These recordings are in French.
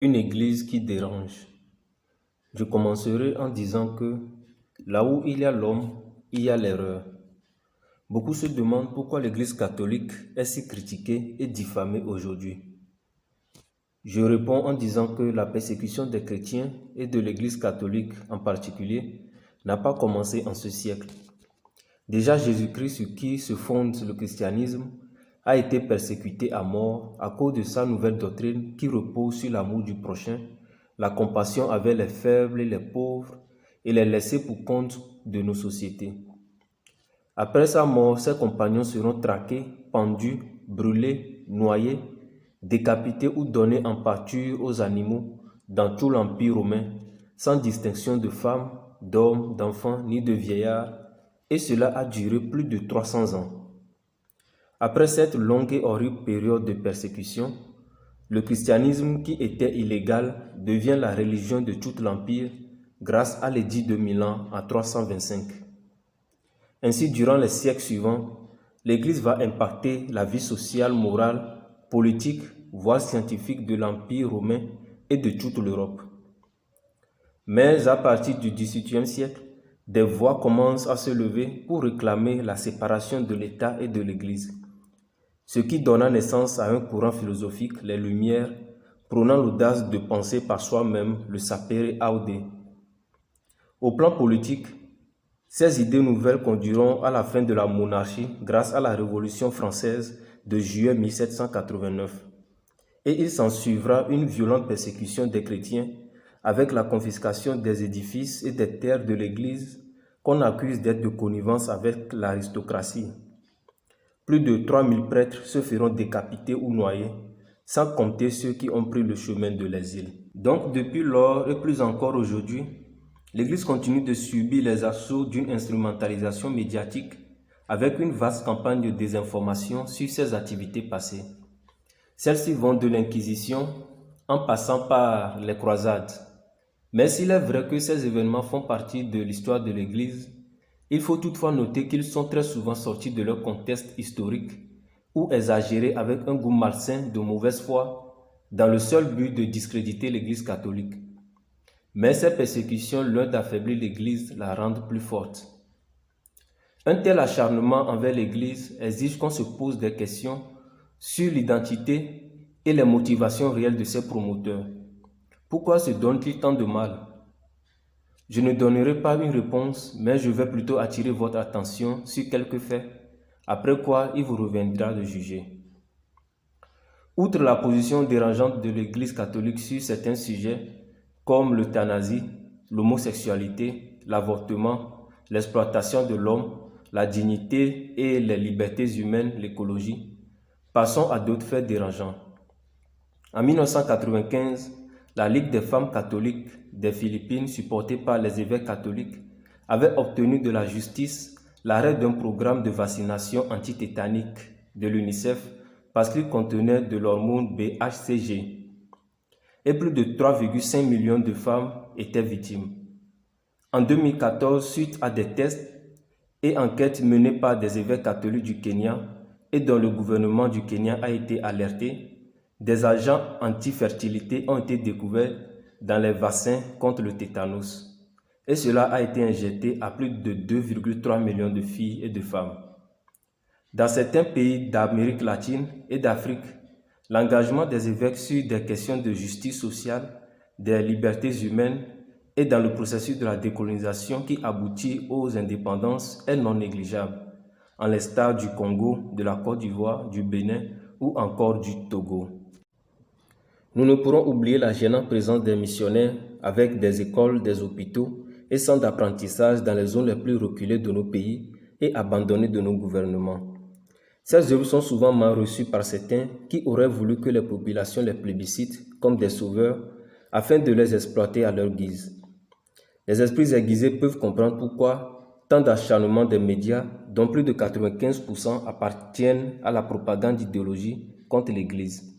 Une église qui dérange. Je commencerai en disant que là où il y a l'homme, il y a l'erreur. Beaucoup se demandent pourquoi l'église catholique est si critiquée et diffamée aujourd'hui. Je réponds en disant que la persécution des chrétiens et de l'église catholique en particulier n'a pas commencé en ce siècle. Déjà Jésus-Christ, sur qui se fonde le christianisme, a été persécuté à mort à cause de sa nouvelle doctrine qui repose sur l'amour du prochain, la compassion avec les faibles et les pauvres et les laissés pour compte de nos sociétés. Après sa mort, ses compagnons seront traqués, pendus, brûlés, noyés, décapités ou donnés en pâture aux animaux dans tout l'Empire romain, sans distinction de femmes, d'hommes, d'enfants ni de vieillards, et cela a duré plus de 300 ans. Après cette longue et horrible période de persécution, le christianisme qui était illégal devient la religion de tout l'Empire grâce à l'édit de Milan en 325. Ainsi, durant les siècles suivants, l'Église va impacter la vie sociale, morale, politique, voire scientifique de l'Empire romain et de toute l'Europe. Mais à partir du XVIIIe siècle, des voix commencent à se lever pour réclamer la séparation de l'État et de l'Église, ce qui donna naissance à un courant philosophique, les Lumières, prônant l'audace de penser par soi-même, le sapere aude. Au plan politique, ces idées nouvelles conduiront à la fin de la monarchie grâce à la Révolution française de juillet 1789. Et il s'ensuivra une violente persécution des chrétiens avec la confiscation des édifices et des terres de l'Église qu'on accuse d'être de connivence avec l'aristocratie. Plus de 3000 prêtres se feront décapiter ou noyer, sans compter ceux qui ont pris le chemin de l'exil. Donc depuis lors et plus encore aujourd'hui, l'Église continue de subir les assauts d'une instrumentalisation médiatique avec une vaste campagne de désinformation sur ses activités passées. Celles-ci vont de l'Inquisition en passant par les croisades. Mais s'il est vrai que ces événements font partie de l'histoire de l'Église, il faut toutefois noter qu'ils sont très souvent sortis de leur contexte historique ou exagérés avec un goût malsain de mauvaise foi dans le seul but de discréditer l'Église catholique. Mais ces persécutions, loin d'affaiblir l'Église, la rendent plus forte. Un tel acharnement envers l'Église exige qu'on se pose des questions sur l'identité et les motivations réelles de ses promoteurs. Pourquoi se donne-t-il tant de mal? Je ne donnerai pas une réponse, mais je vais plutôt attirer votre attention sur quelques faits, après quoi il vous reviendra de juger. Outre la position dérangeante de l'Église catholique sur certains sujets, comme l'euthanasie, l'homosexualité, l'avortement, l'exploitation de l'homme, la dignité et les libertés humaines, l'écologie, passons à d'autres faits dérangeants. En 1995, la Ligue des femmes catholiques des Philippines, supportée par les évêques catholiques, avait obtenu de la justice l'arrêt d'un programme de vaccination antitétanique de l'UNICEF parce qu'il contenait de l'hormone BHCG. Et plus de 3,5 millions de femmes étaient victimes. En 2014, suite à des tests et enquêtes menées par des évêques catholiques du Kenya et dont le gouvernement du Kenya a été alerté, des agents anti-fertilité ont été découverts dans les vaccins contre le tétanos. Et cela a été injecté à plus de 2,3 millions de filles et de femmes. Dans certains pays d'Amérique latine et d'Afrique, l'engagement des évêques sur des questions de justice sociale, des libertés humaines et dans le processus de la décolonisation qui aboutit aux indépendances est non négligeable, en l'instar du Congo, de la Côte d'Ivoire, du Bénin ou encore du Togo. Nous ne pourrons oublier la gênante présence des missionnaires avec des écoles, des hôpitaux et centres d'apprentissage dans les zones les plus reculées de nos pays et abandonnées de nos gouvernements. Ces œuvres sont souvent mal reçues par certains qui auraient voulu que les populations les plébiscitent comme des sauveurs afin de les exploiter à leur guise. Les esprits aiguisés peuvent comprendre pourquoi tant d'acharnement des médias, dont plus de 95% appartiennent à la propagande d'idéologie contre l'Église.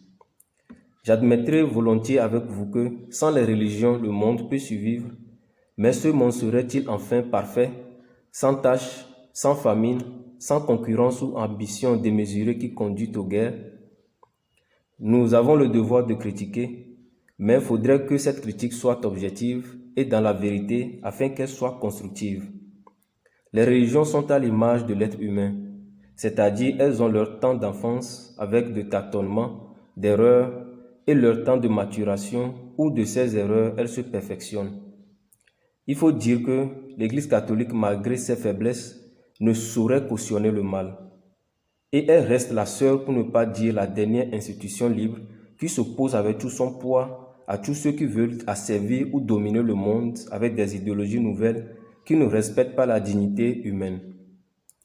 J'admettrai volontiers avec vous que, sans les religions, le monde peut survivre, mais ce monde serait-il enfin parfait, sans tâche, sans famine, sans concurrence ou ambition démesurée qui conduit aux guerres? Nous avons le devoir de critiquer, Mais il faudrait que cette critique soit objective et dans la vérité afin qu'elle soit constructive. Les religions sont à l'image de l'être humain, c'est-à-dire elles ont leur temps d'enfance avec de tâtonnements, d'erreurs et leur temps de maturation où de ces erreurs elles se perfectionnent. Il faut dire que l'Église catholique, malgré ses faiblesses, ne saurait cautionner le mal. Et elle reste la seule, pour ne pas dire la dernière institution libre, qui s'oppose avec tout son poids à tous ceux qui veulent asservir ou dominer le monde avec des idéologies nouvelles qui ne respectent pas la dignité humaine.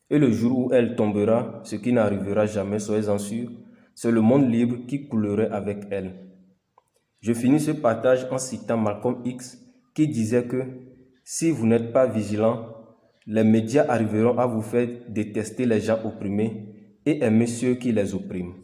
Et le jour où elle tombera, ce qui n'arrivera jamais, soyez-en sûrs, c'est le monde libre qui coulerait avec elle. Je finis ce partage en citant Malcolm X qui disait que si vous n'êtes pas vigilant, les médias arriveront à vous faire détester les gens opprimés et aimer ceux qui les oppriment.